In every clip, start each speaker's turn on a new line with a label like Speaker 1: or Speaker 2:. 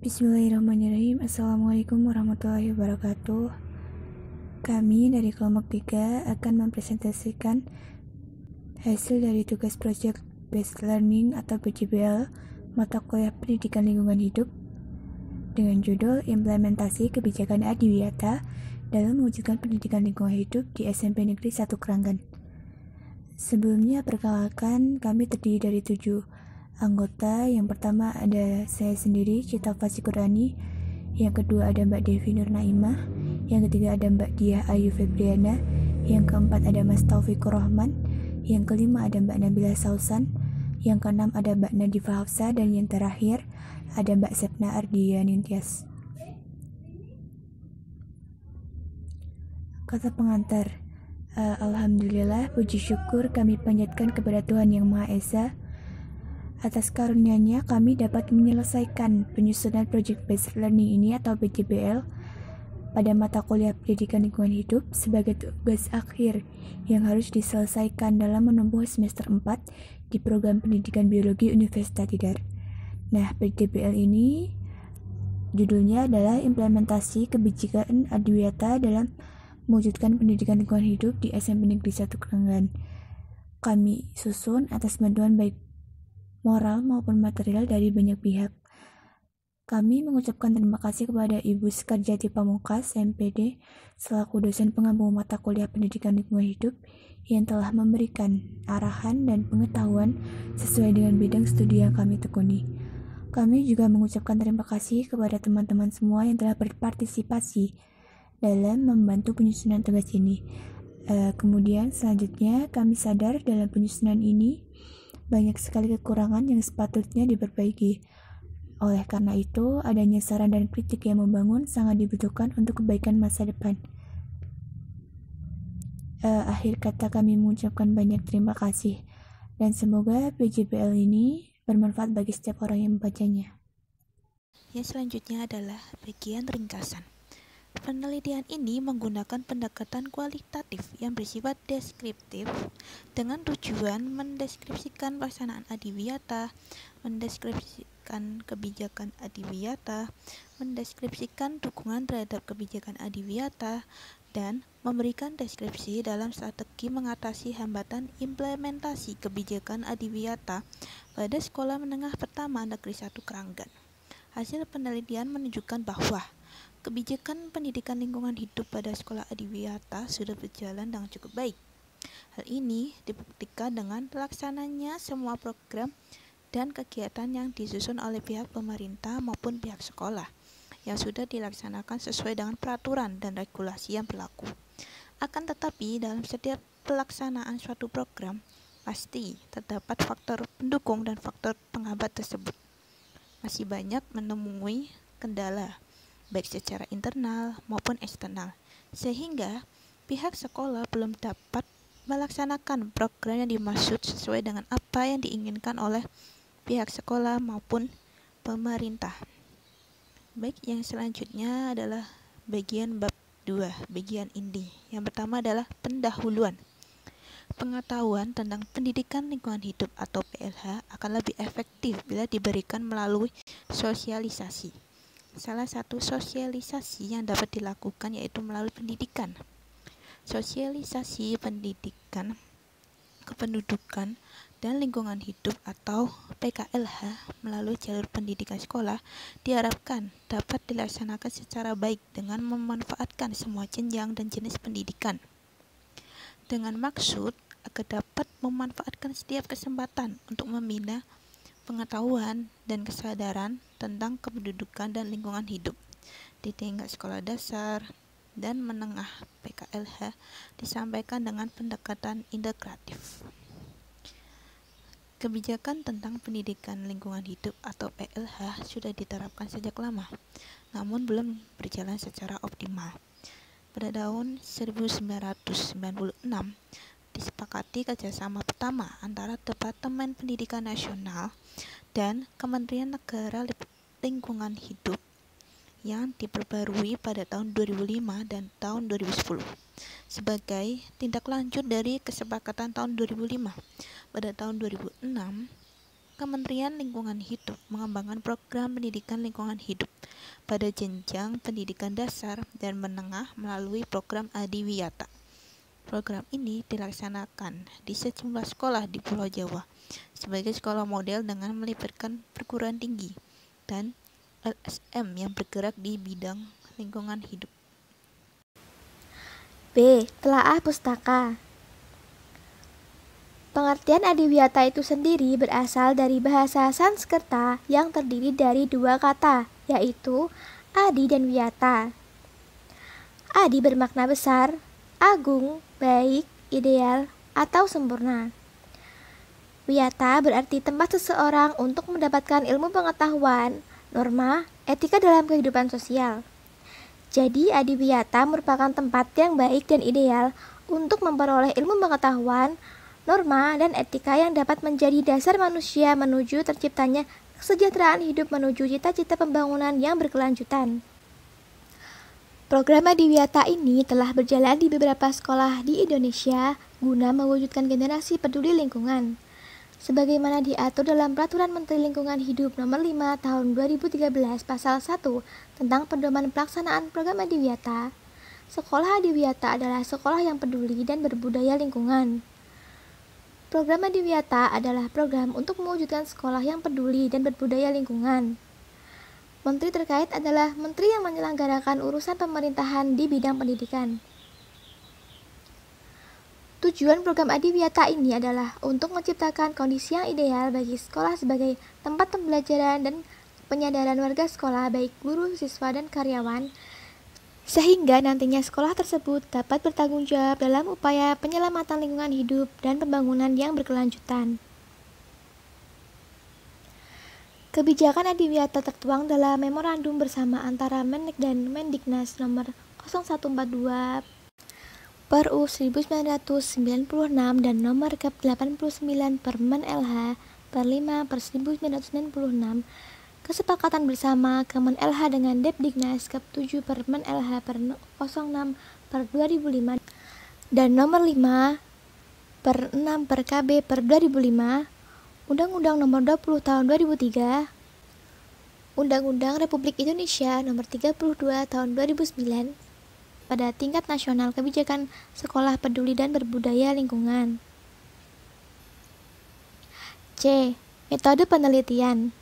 Speaker 1: Bismillahirrahmanirrahim. Assalamualaikum warahmatullahi wabarakatuh. Kami dari kelompok 3 akan mempresentasikan hasil dari tugas Project Based Learning atau PJBL mata kuliah Pendidikan Lingkungan Hidup dengan judul Implementasi Kebijakan Adiwiyata dalam mewujudkan pendidikan lingkungan hidup di SMP Negeri 1 Keranggan. Sebelumnya, perkenalkan, kami terdiri dari 7 anggota. Yang pertama ada saya sendiri, Cita Fasikurani. Yang kedua ada Mbak Devi Nurnaimah. Yang ketiga ada Mbak Diah Ayu Febriana. Yang keempat ada Mas Taufikur Rahman. Yang kelima ada Mbak Nabila Sausan. Yang keenam ada Mbak Nadifa Hafsa. Dan yang terakhir ada Mbak Sepna Ardia Nintias. Kata pengantar, Alhamdulillah, puji syukur kami panjatkan kepada Tuhan Yang Maha Esa. Atas karunia-Nya kami dapat menyelesaikan penyusunan Project Based Learning ini atau PJBL pada mata kuliah Pendidikan Lingkungan Hidup sebagai tugas akhir yang harus diselesaikan dalam menempuh semester 4 di program Pendidikan Biologi Universitas Tidar. Nah, PJBL ini judulnya adalah Implementasi Kebijakan Adiwiyata dalam mewujudkan pendidikan lingkungan hidup di SMP Negeri 1 Keranggan. Kami susun atas bantuan baik moral maupun material dari banyak pihak. Kami mengucapkan terima kasih kepada Ibu Sekarjati Pamungkas, MPD, selaku dosen pengampu mata kuliah Pendidikan Lingkungan Hidup yang telah memberikan arahan dan pengetahuan sesuai dengan bidang studi yang kami tekuni. Kami juga mengucapkan terima kasih kepada teman-teman semua yang telah berpartisipasi dalam membantu penyusunan tugas ini. Kemudian selanjutnya kami sadar dalam penyusunan ini banyak sekali kekurangan yang sepatutnya diperbaiki. Oleh karena itu, adanya saran dan kritik yang membangun sangat dibutuhkan untuk kebaikan masa depan. Akhir kata kami mengucapkan banyak terima kasih dan semoga PJBL ini bermanfaat bagi setiap orang yang membacanya.
Speaker 2: Yang selanjutnya adalah bagian ringkasan. Penelitian ini menggunakan pendekatan kualitatif yang bersifat deskriptif dengan tujuan mendeskripsikan pelaksanaan adiwiyata, mendeskripsikan kebijakan adiwiyata, mendeskripsikan dukungan terhadap kebijakan adiwiyata, dan memberikan deskripsi dalam strategi mengatasi hambatan implementasi kebijakan adiwiyata pada Sekolah Menengah Pertama Negeri 1 Keranggan. Hasil penelitian menunjukkan bahwa kebijakan pendidikan lingkungan hidup pada sekolah adiwiyata sudah berjalan dengan cukup baik. Hal ini dibuktikan dengan pelaksananya semua program dan kegiatan yang disusun oleh pihak pemerintah maupun pihak sekolah yang sudah dilaksanakan sesuai dengan peraturan dan regulasi yang berlaku. Akan tetapi, dalam setiap pelaksanaan suatu program, pasti terdapat faktor pendukung dan faktor penghambat tersebut. Masih banyak menemui kendala baik secara internal maupun eksternal, sehingga pihak sekolah belum dapat melaksanakan program yang dimaksud sesuai dengan apa yang diinginkan oleh pihak sekolah maupun pemerintah. Baik, yang selanjutnya adalah bagian bab 2, bagian inti. Yang pertama adalah pendahuluan. Pengetahuan tentang pendidikan lingkungan hidup atau PLH akan lebih efektif bila diberikan melalui sosialisasi. Salah satu sosialisasi yang dapat dilakukan yaitu melalui pendidikan. Sosialisasi pendidikan, kependudukan, dan lingkungan hidup atau PKLH melalui jalur pendidikan sekolah diharapkan dapat dilaksanakan secara baik dengan memanfaatkan semua jenjang dan jenis pendidikan. Dengan maksud agar dapat memanfaatkan setiap kesempatan untuk membina pengetahuan dan kesadaran tentang kependudukan dan lingkungan hidup di tingkat sekolah dasar dan menengah. PKLH disampaikan dengan pendekatan integratif. Kebijakan tentang pendidikan lingkungan hidup atau PLH sudah diterapkan sejak lama, namun belum berjalan secara optimal. Pada tahun 1996 disepakati kerjasama pertama antara Departemen Pendidikan Nasional dan Kementerian Negara Lingkungan Hidup yang diperbarui pada tahun 2005 dan tahun 2010 sebagai tindak lanjut dari kesepakatan tahun 2005. Pada tahun 2006 Kementerian Lingkungan Hidup mengembangkan program pendidikan lingkungan hidup pada jenjang pendidikan dasar dan menengah melalui program Adiwiyata. Program ini dilaksanakan di sejumlah sekolah di Pulau Jawa sebagai sekolah model dengan melibatkan perguruan tinggi dan LSM yang bergerak di bidang lingkungan hidup.
Speaker 3: B. Telaah pustaka. Pengertian Adiwiyata itu sendiri berasal dari bahasa Sanskerta yang terdiri dari dua kata, yaitu adi dan wiyata. Adi bermakna besar, agung, baik, ideal, atau sempurna. Wiyata berarti tempat seseorang untuk mendapatkan ilmu pengetahuan, norma, etika dalam kehidupan sosial. Jadi Adiwiyata merupakan tempat yang baik dan ideal untuk memperoleh ilmu pengetahuan, norma, dan etika yang dapat menjadi dasar manusia menuju terciptanya kesejahteraan hidup menuju cita-cita pembangunan yang berkelanjutan. Program Adiwiyata ini telah berjalan di beberapa sekolah di Indonesia guna mewujudkan generasi peduli lingkungan. Sebagaimana diatur dalam Peraturan Menteri Lingkungan Hidup Nomor 5 Tahun 2013 Pasal 1 tentang pedoman pelaksanaan program Adiwiyata, sekolah Adiwiyata adalah sekolah yang peduli dan berbudaya lingkungan. Program Adiwiyata adalah program untuk mewujudkan sekolah yang peduli dan berbudaya lingkungan. Menteri terkait adalah menteri yang menyelenggarakan urusan pemerintahan di bidang pendidikan. Tujuan program Adiwiyata ini adalah untuk menciptakan kondisi yang ideal bagi sekolah sebagai tempat pembelajaran dan penyadaran warga sekolah baik guru, siswa, dan karyawan, sehingga nantinya sekolah tersebut dapat bertanggung jawab dalam upaya penyelamatan lingkungan hidup dan pembangunan yang berkelanjutan. Kebijakan Adiwiyata tertuang dalam memorandum bersama antara Mendik dan Mendiknas nomor 0142 Perlu 1996 dan nomor Kep 89 Permen LH per 5 per 1996, kesepakatan bersama Kemen LH dengan Depdiknas Kep 7 Permen LH per 06 per 2005 dan nomor 5 per 6 per KB per 2005, Undang-Undang nomor 20 tahun 2003, Undang-Undang Republik Indonesia nomor 32 tahun 2009, pada tingkat nasional kebijakan sekolah peduli dan berbudaya lingkungan. C. Metode penelitian.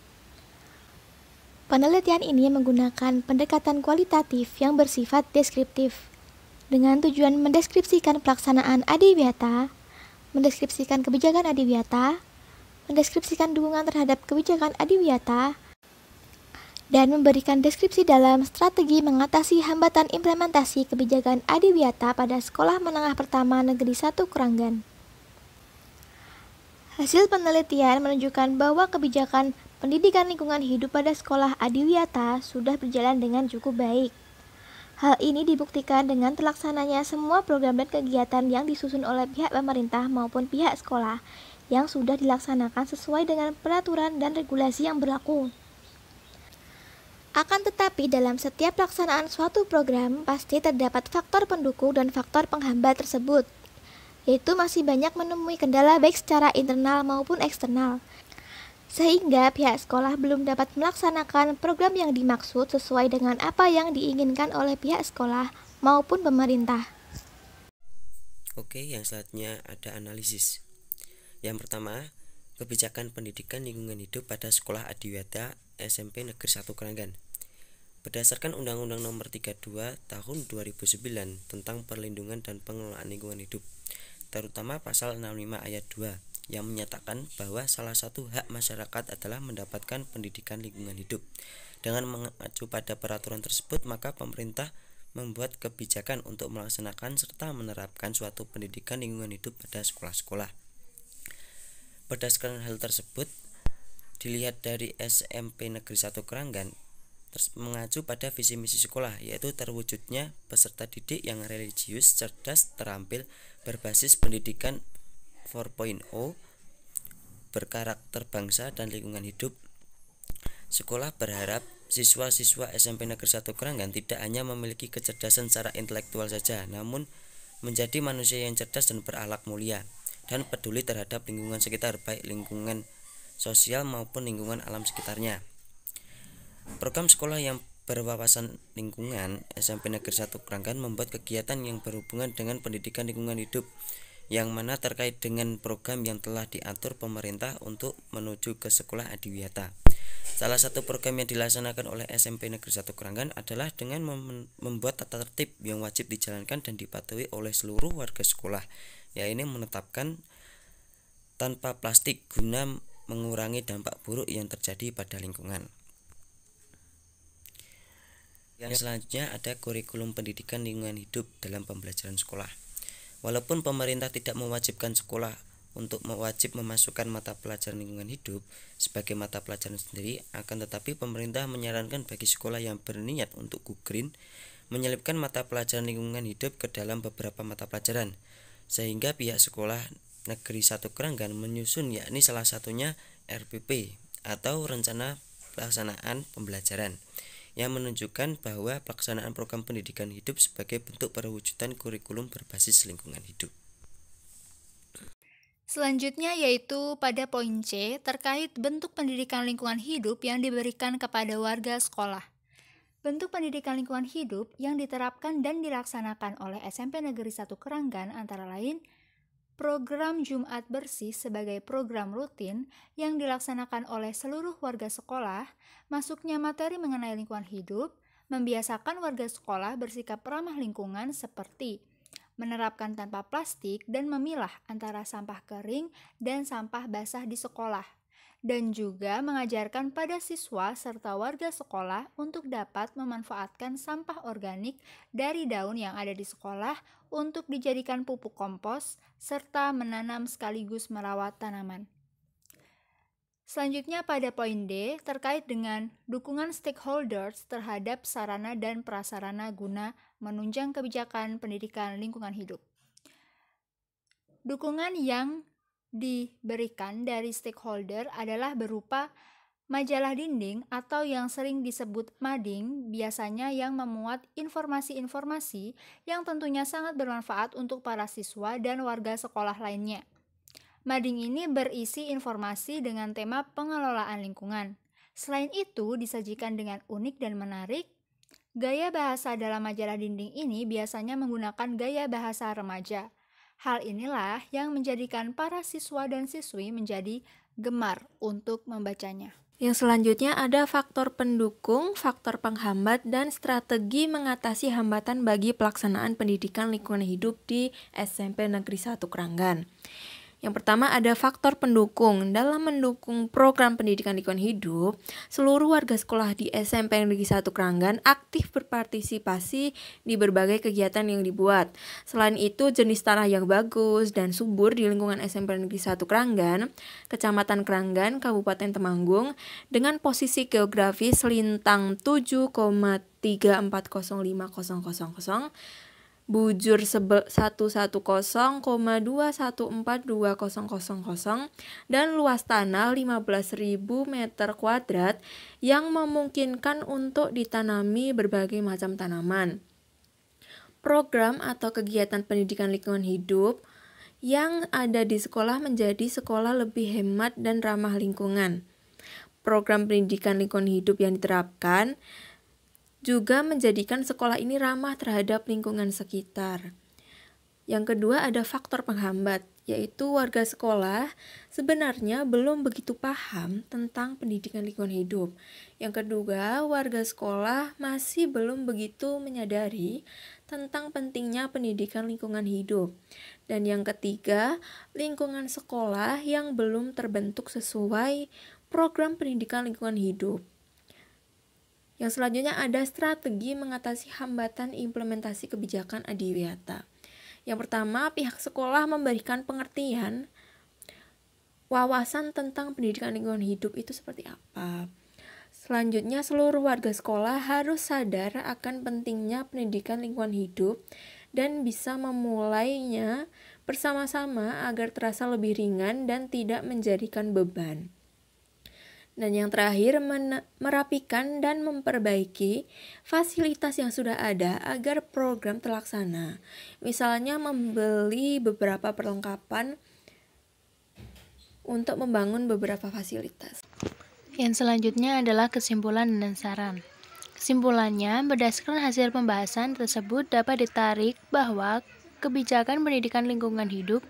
Speaker 3: Penelitian ini menggunakan pendekatan kualitatif yang bersifat deskriptif, dengan tujuan mendeskripsikan pelaksanaan Adiwiyata, mendeskripsikan kebijakan Adiwiyata, mendeskripsikan dukungan terhadap kebijakan Adiwiyata, dan memberikan deskripsi dalam strategi mengatasi hambatan implementasi kebijakan Adiwiyata pada Sekolah Menengah Pertama Negeri 1 Kranggan. Hasil penelitian menunjukkan bahwa kebijakan pendidikan lingkungan hidup pada Sekolah Adiwiyata sudah berjalan dengan cukup baik. Hal ini dibuktikan dengan terlaksananya semua program dan kegiatan yang disusun oleh pihak pemerintah maupun pihak sekolah yang sudah dilaksanakan sesuai dengan peraturan dan regulasi yang berlaku. Akan tetapi dalam setiap pelaksanaan suatu program pasti terdapat faktor pendukung dan faktor penghambat tersebut, yaitu masih banyak menemui kendala baik secara internal maupun eksternal, sehingga pihak sekolah belum dapat melaksanakan program yang dimaksud sesuai dengan apa yang diinginkan oleh pihak sekolah maupun pemerintah.
Speaker 4: Oke, yang selanjutnya ada analisis. Yang pertama, kebijakan pendidikan lingkungan hidup pada Sekolah Adiwiyata SMP Negeri 1 Kranggan. Berdasarkan Undang-Undang Nomor 32 Tahun 2009 tentang perlindungan dan pengelolaan lingkungan hidup, terutama pasal 65 ayat 2 yang menyatakan bahwa salah satu hak masyarakat adalah mendapatkan pendidikan lingkungan hidup. Dengan mengacu pada peraturan tersebut, maka pemerintah membuat kebijakan untuk melaksanakan serta menerapkan suatu pendidikan lingkungan hidup pada sekolah-sekolah. Berdasarkan hal tersebut, dilihat dari SMP Negeri 1 Kranggan mengacu pada visi misi sekolah, yaitu terwujudnya peserta didik yang religius, cerdas, terampil, berbasis pendidikan 4.0, berkarakter bangsa dan lingkungan hidup. Sekolah berharap siswa-siswa SMP Negeri 1 Kranggan tidak hanya memiliki kecerdasan secara intelektual saja, namun menjadi manusia yang cerdas dan berakhlak mulia dan peduli terhadap lingkungan sekitar, baik lingkungan sosial maupun lingkungan alam sekitarnya. Program sekolah yang berwawasan lingkungan SMP Negeri 1 Kranggan membuat kegiatan yang berhubungan dengan pendidikan lingkungan hidup, yang mana terkait dengan program yang telah diatur pemerintah untuk menuju ke sekolah adiwiyata. Salah satu program yang dilaksanakan oleh SMP Negeri 1 Kranggan adalah dengan membuat tata tertib yang wajib dijalankan dan dipatuhi oleh seluruh warga sekolah, yaitu menetapkan tanpa plastik guna mengurangi dampak buruk yang terjadi pada lingkungan. Yang selanjutnya ada kurikulum pendidikan lingkungan hidup dalam pembelajaran sekolah. Walaupun pemerintah tidak mewajibkan sekolah untuk wajib memasukkan mata pelajaran lingkungan hidup sebagai mata pelajaran sendiri, akan tetapi pemerintah menyarankan bagi sekolah yang berniat untuk go green menyelipkan mata pelajaran lingkungan hidup ke dalam beberapa mata pelajaran, sehingga pihak sekolah Negeri 1 Kranggan menyusun, yakni salah satunya RPP atau Rencana Pelaksanaan Pembelajaran, yang menunjukkan bahwa pelaksanaan program pendidikan hidup sebagai bentuk perwujudan kurikulum berbasis lingkungan hidup.
Speaker 5: Selanjutnya yaitu pada poin C terkait bentuk pendidikan lingkungan hidup yang diberikan kepada warga sekolah. Bentuk pendidikan lingkungan hidup yang diterapkan dan dilaksanakan oleh SMP Negeri 1 Kranggan antara lain program Jumat Bersih sebagai program rutin yang dilaksanakan oleh seluruh warga sekolah, masuknya materi mengenai lingkungan hidup, membiasakan warga sekolah bersikap ramah lingkungan seperti menerapkan tanpa plastik dan memilah antara sampah kering dan sampah basah di sekolah, dan juga mengajarkan pada siswa serta warga sekolah untuk dapat memanfaatkan sampah organik dari daun yang ada di sekolah untuk dijadikan pupuk kompos, serta menanam sekaligus merawat tanaman. Selanjutnya pada poin D terkait dengan dukungan stakeholders terhadap sarana dan prasarana guna menunjang kebijakan pendidikan lingkungan hidup. Dukungan yang diberikan dari stakeholder adalah berupa majalah dinding atau yang sering disebut mading, biasanya yang memuat informasi-informasi yang tentunya sangat bermanfaat untuk para siswa dan warga sekolah lainnya. Mading ini berisi informasi dengan tema pengelolaan lingkungan. Selain itu, disajikan dengan unik dan menarik. Gaya bahasa dalam majalah dinding ini biasanya menggunakan gaya bahasa remaja. Hal inilah yang menjadikan para siswa dan siswi menjadi gemar untuk membacanya.
Speaker 3: Yang selanjutnya ada faktor pendukung, faktor penghambat, dan strategi mengatasi hambatan bagi pelaksanaan pendidikan lingkungan hidup di SMP Negeri 1 Kranggan. Yang pertama ada faktor pendukung. Dalam mendukung program pendidikan lingkungan hidup, seluruh warga sekolah di SMP Negeri 1 Kranggan aktif berpartisipasi di berbagai kegiatan yang dibuat. Selain itu, jenis tanah yang bagus dan subur di lingkungan SMP Negeri 1 Kranggan, Kecamatan Kranggan, Kabupaten Temanggung, dengan posisi geografis lintang 7,3405000, bujur 110,2142000 dan luas tanah 15.000 meter kuadrat yang memungkinkan untuk ditanami berbagai macam tanaman. Program atau kegiatan pendidikan lingkungan hidup yang ada di sekolah menjadi sekolah lebih hemat dan ramah lingkungan. Program pendidikan lingkungan hidup yang diterapkan juga menjadikan sekolah ini ramah terhadap lingkungan sekitar. Yang kedua ada faktor penghambat, yaitu warga sekolah sebenarnya belum begitu paham tentang pendidikan lingkungan hidup. Yang kedua, warga sekolah masih belum begitu menyadari tentang pentingnya pendidikan lingkungan hidup. Dan yang ketiga, lingkungan sekolah yang belum terbentuk sesuai program pendidikan lingkungan hidup. Yang selanjutnya ada strategi mengatasi hambatan implementasi kebijakan adiwiyata. Yang pertama, pihak sekolah memberikan pengertian wawasan tentang pendidikan lingkungan hidup itu seperti apa. Selanjutnya, seluruh warga sekolah harus sadar akan pentingnya pendidikan lingkungan hidup dan bisa memulainya bersama-sama agar terasa lebih ringan dan tidak menjadikan beban. Dan yang terakhir, merapikan dan memperbaiki fasilitas yang sudah ada agar program terlaksana. Misalnya membeli beberapa perlengkapan
Speaker 6: untuk membangun beberapa fasilitas.
Speaker 3: Yang selanjutnya adalah kesimpulan dan saran. Kesimpulannya, berdasarkan hasil pembahasan tersebut dapat ditarik bahwa kebijakan pendidikan lingkungan hidup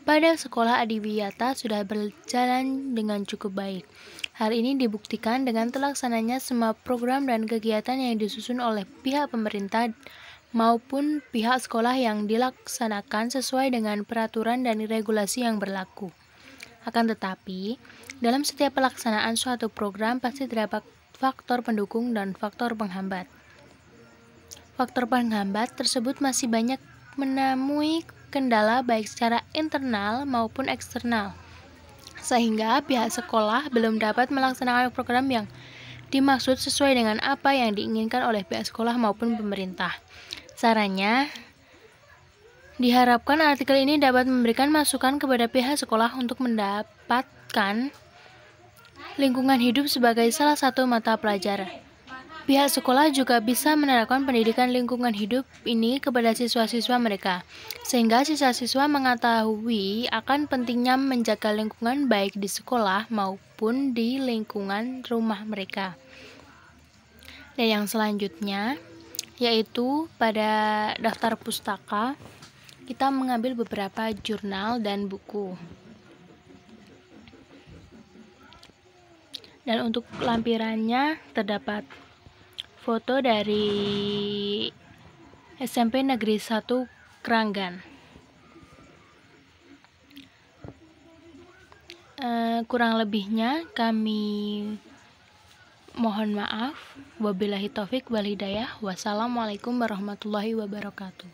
Speaker 3: pada sekolah adiwiyata sudah berjalan dengan cukup baik. Hal ini dibuktikan dengan terlaksananya semua program dan kegiatan yang disusun oleh pihak pemerintah maupun pihak sekolah yang dilaksanakan sesuai dengan peraturan dan regulasi yang berlaku. Akan tetapi, dalam setiap pelaksanaan suatu program pasti terdapat faktor pendukung dan faktor penghambat. Faktor penghambat tersebut masih banyak menemui kendala baik secara internal maupun eksternal, sehingga pihak sekolah belum dapat melaksanakan program yang dimaksud sesuai dengan apa yang diinginkan oleh pihak sekolah maupun pemerintah. Sarannya, diharapkan artikel ini dapat memberikan masukan kepada pihak sekolah untuk mendapatkan lingkungan hidup sebagai salah satu mata pelajaran. Pihak sekolah juga bisa menerapkan pendidikan lingkungan hidup ini kepada siswa-siswa mereka, sehingga siswa-siswa mengetahui akan pentingnya menjaga lingkungan baik di sekolah maupun di lingkungan rumah mereka. Dan yang selanjutnya, yaitu pada daftar pustaka, kita mengambil beberapa jurnal dan buku. Dan untuk lampirannya terdapat foto dari SMP Negeri 1 Kranggan. Kurang lebihnya kami mohon maaf. Wabillahi taufik wal hidayah. Wassalamualaikum warahmatullahi wabarakatuh.